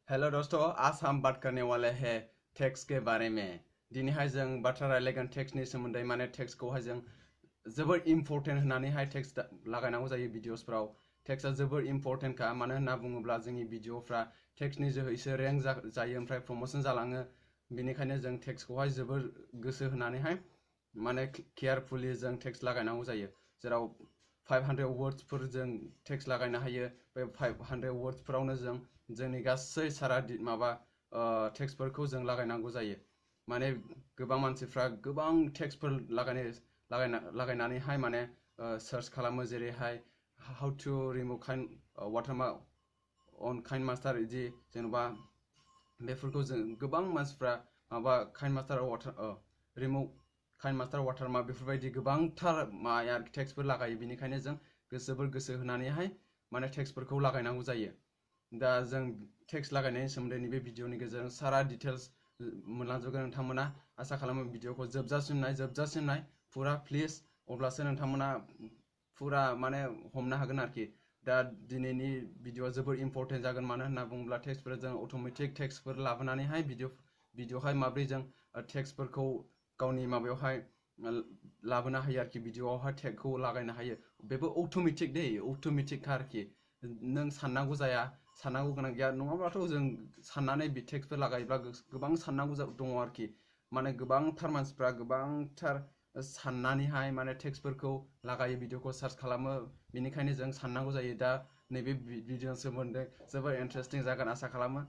Hello दोस्तों, आज हम बात करने वाले हैं टैग्स के बारे में। दिनैहाय जों बाथ्रा रायलायगोन टैग्सनि सोमोन्दै। माने टैग्सखौहाय जों जोबोर इम्पर्टेन्ट होननानैहाय टैग्स लागायनांगौ जायो भिडिअसफ्राव। टैग्सआ जोबोर इम्पर्टेन्टखा, मानो होनना बुङोब्ला जोंनि भिडिअफ्रा टैग्सनि जोहैसो रेंक जायो, ओमफ्राय प्रमोशन जालाङो। बेनिखायनो जों टैग्सखौहाय जोबोर गोसो होनानैहाय माने केयारफुलि जों टैग्स लागायनांगौ जायो। जेराव 500 वर्ड्सफोर जों टैग्स लागायनो हायो। बे 500 वर्ड्सफोरावनो जों जोंनि गासै सारा माबा टैग्सफोरखौ जों लागायनांगौ जायो। माने गोबां मानसिफ्रा गोबां टैग्सफोर लागायनानैहाय माने सार्च खालामो, जेरैहाय how to remove watermark on kind master, इदि जेन'बा बेफोरखौ जों गोबां मानसिफ्रा माबा kind master remove kind master watermark बेफोरबायदि गोबांथार माया टैग्सफोर लागायो। बेनिखायनो जों जोबोर गोसो होनानैहाय माने टैग्सफोरखौ लागायनांगौ जायो। दा जों टैग्स लागायनायनि सोमोन्दै नैबे भिडिअनि गेजेरजों सारा डिटेल्स मोनलांजोबगोन। नोंथांमोना आसा खालामो भिडिअखौ जोबजासिम नाय फुरा प्लिज, अब्लासो नोंथांमोना फुरा माने हमनो हागोन आरोखि। दा दिनैनि भिडिअआ जोबोर इम्पर्टेन्ट जागोन, मानो होनना बुङोब्ला टैग्सफोर जों अट'मेटिक टैग्सफोर लाबोनानैहाय भिडिअहाय माब्रै जों टैग्सफोरखौ गावनि माबायावहाय लाबोनो हायो आरोखि, भिडिअआवहाय टैगखौ लागायनो हायो। बेबो अट'मेटिक दै, अट'मेटिकखा आरोखि। नों साननांगौ जाया, साननांगौ गोनां गैया। नङाब्लाथ' जों साननानै टैग्सफोर लागायोब्ला गोबां साननांगौ दङ आरोखि। माने गोबांथार मानसिफ्रा गोबांथार साननानैहाय माने टैग्सफोरखौ लागायो, भिडिअखौ सार्च खालामो। बेनिखायनो जों साननांगौ जायो। दा नैबे भिडिअनि सोमोन्दै जोबोर इन्टारेस्टिं जागोन आसा खालामो,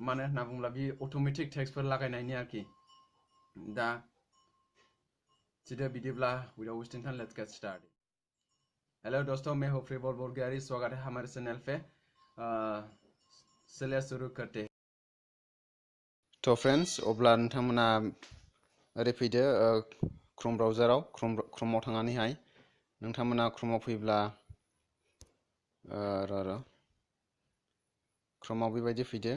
मानो होनना बुङोब्ला बे अट'मेटिक टैग्सफोर लागायनायनि आरोखि। दा बिदिब्ला without wasting time, let's get started. Hello दोस्तों, मैं हूँ फ्रीवॉल बोरगोयारी। स्वागत है हमारे चैनल पे। चलिए शुरू करते हैं। तो फ्रेंड्स, अब्ला नोंथांमोना ओरै फैदो क्रोम ब्राउजाराव, क्रोमाव थांनानैहाय नोंथांमोना क्रोमाव फैब्ला क्रोमाव बेबायदि फैदो।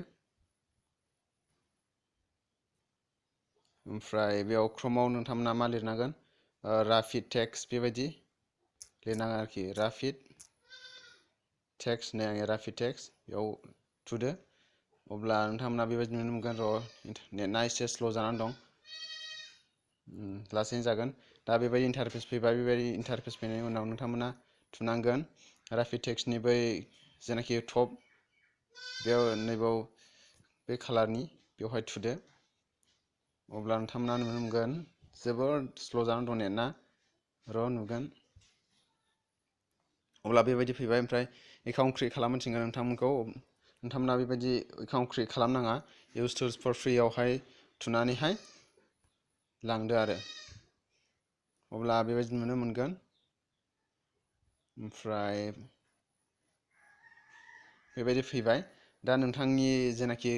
ओमफ्राय बेयाव क्रोमाव नोंथांमोना मा लिरनांगोन, रापिड टेक्स्ट बेबायदि लिरनांगोन आरोखि। रापिड टेक्स्ट नै आङो रापिड टेक्स्ट बेयाव थुदो। अब्ला नोंथांमोना बेबायदि नुनो मोनगोन। नेटआ एसे स्ल' जानानै दं, लासैनो जागोन। दा बेबायदि इन्टारफेस फैबाय। बेबायदि इन्टारफेस फैनायनि उनाव नोंथांमोना थुनांगोन रापिड टेक्स्टनि बै जेनाखि टप, बेयाव नैबाव बे कालारनि बेवहाय थुदो। अब्ला नोंथांमोना नुनो मोनगोन जोबोर स्ल' जानानै दं नेटआ। नुगोन। अब्ला बेबायदि फैबाय। ओमफ्राय एकाउन्ट क्रिएट खालामनो थिनगोन नोंथांमोनखौ। नोंथांमोना बेबायदि एकाउन्ट क्रिएट खालामनाङा, इउज टुल्स फर फ्रीयावहाय थुनानैहाय लांदो आरो। अब्ला बेबायदि नुनो मोनगोन। ओमफ्राय बेबायदि फैबाय। दा नोंथांनि जेनाखि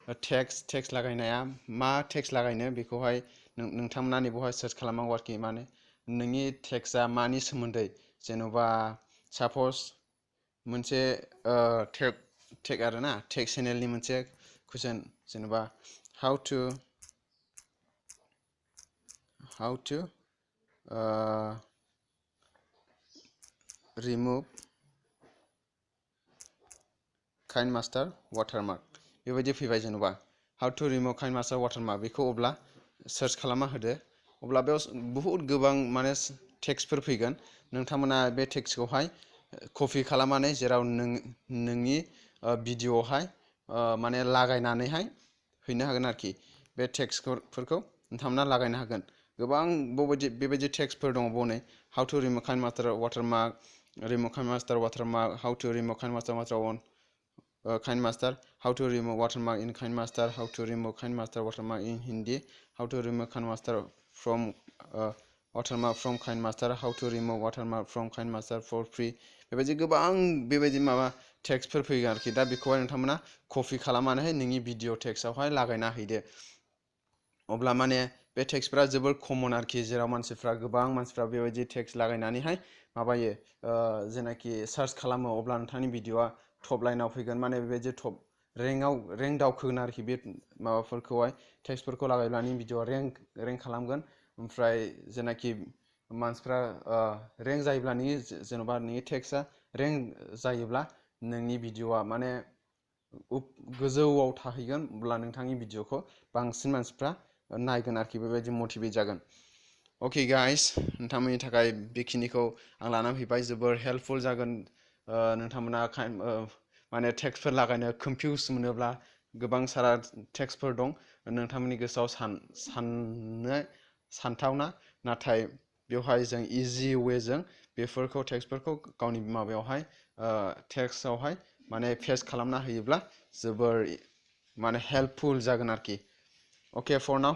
टेक्स्ट लागायनाया मा टेक्स्ट लागायनो, बेखौहाय नोंथांमोना नैबावहाय सार्च खालामनांगौ आरोखि। माने नोंनि टेक्स्टआ मानि सोमोन्दै, जेन'बा साप'ज मोनसे टेग आरोना, टेग चेनेलनि मोनसे कुइसन, जेन'बा how to remove kind master watermark बेबायदि फैबाय। जेन'बा how to remove kind master watermark, बेखौ अब्ला सार्च खालामना होदो। अब्ला बेयाव बुहुत गोबां माने टेक्स्टफोर फैगोन। नोंथांमोना बे टेक्स्टखौहाय कपि खालामनानै जेराव नोंनि भिडिअआवहाय माने लागायनानैहाय हैनो हागोन आरोखि। बे टेक्स्टफोरखौ नोंथांमोना लागायनो हागोन। गोबां बेबायदि टेक्स्टफोर दङ बाव। नै how to remove kind master watermark, remove kind master watermark, how to remove kind master kind master, how to remove watermark in kind master, how to remove kind master watermark in Hindi, how to remove kind master from watermark from kind master, how to remove watermark from kind master for free। बेबायदि गोबां बेबायदि माबा टेक्स्टफोर फैगोन आरोखि। दा बेखौहाय नोंथांमोना कपि खालामनानैहाय नोंनि भिडिअ टेक्स्टआवहाय लागायना हैदो। अब्ला माने बे टेक्स्टफ्रा जोबोर कमन आरोखि, जेराव गोबां मानसिफ्रा बेबायदि टेक्स्ट लागायनानैहाय माबायो, जेनाखि सार्च खालामो। अब्ला नोंथांनि भिडिअआ टप लाइनाव फैगोन। माने बेबायदि टप रेंक दावखोगोन आरोखि। बे माबाफोरखौहाय टेक्स्टफोरखौ लागायब्ला नोंनि भिडिअआ रेंक खालामगोन। ओमफ्राय जेनाखि मानसिफ्रा रेंक जायोब्ला जेन'बा नोंनि टेक्स्टआ रेंक जायोब्ला नोंनि भिडिअआ माने गोजौआव थाहैगोन अब्ला नोंथांनि भिडिअखौ बांसिन मानसिफ्रा नायगोन आरोखि बेबायदि मटिभेट जागोन अके गाइस नोंथांमोननि थाखाय बेखिनिखौ आं लानानै फैबाय जोबोर हेल्पफुल जागोन नोंथांमोना माने टेक्सफोर लागायनो कनफिउस मोनोब्ला गोबां सारा टेक्सफोर दं नोंथांमोननि गोसोआव सानथावना नाथाय बेवहाय जों इजि वेजों बेफोरखौ टेक्सफोरखौ गावनि माबायावहाय टेक्स्टआवहाय माने पेस्ट खालामना होयोब्ला जोबोर माने हेल्पफुल जागोन आरोखि अके फर नाउ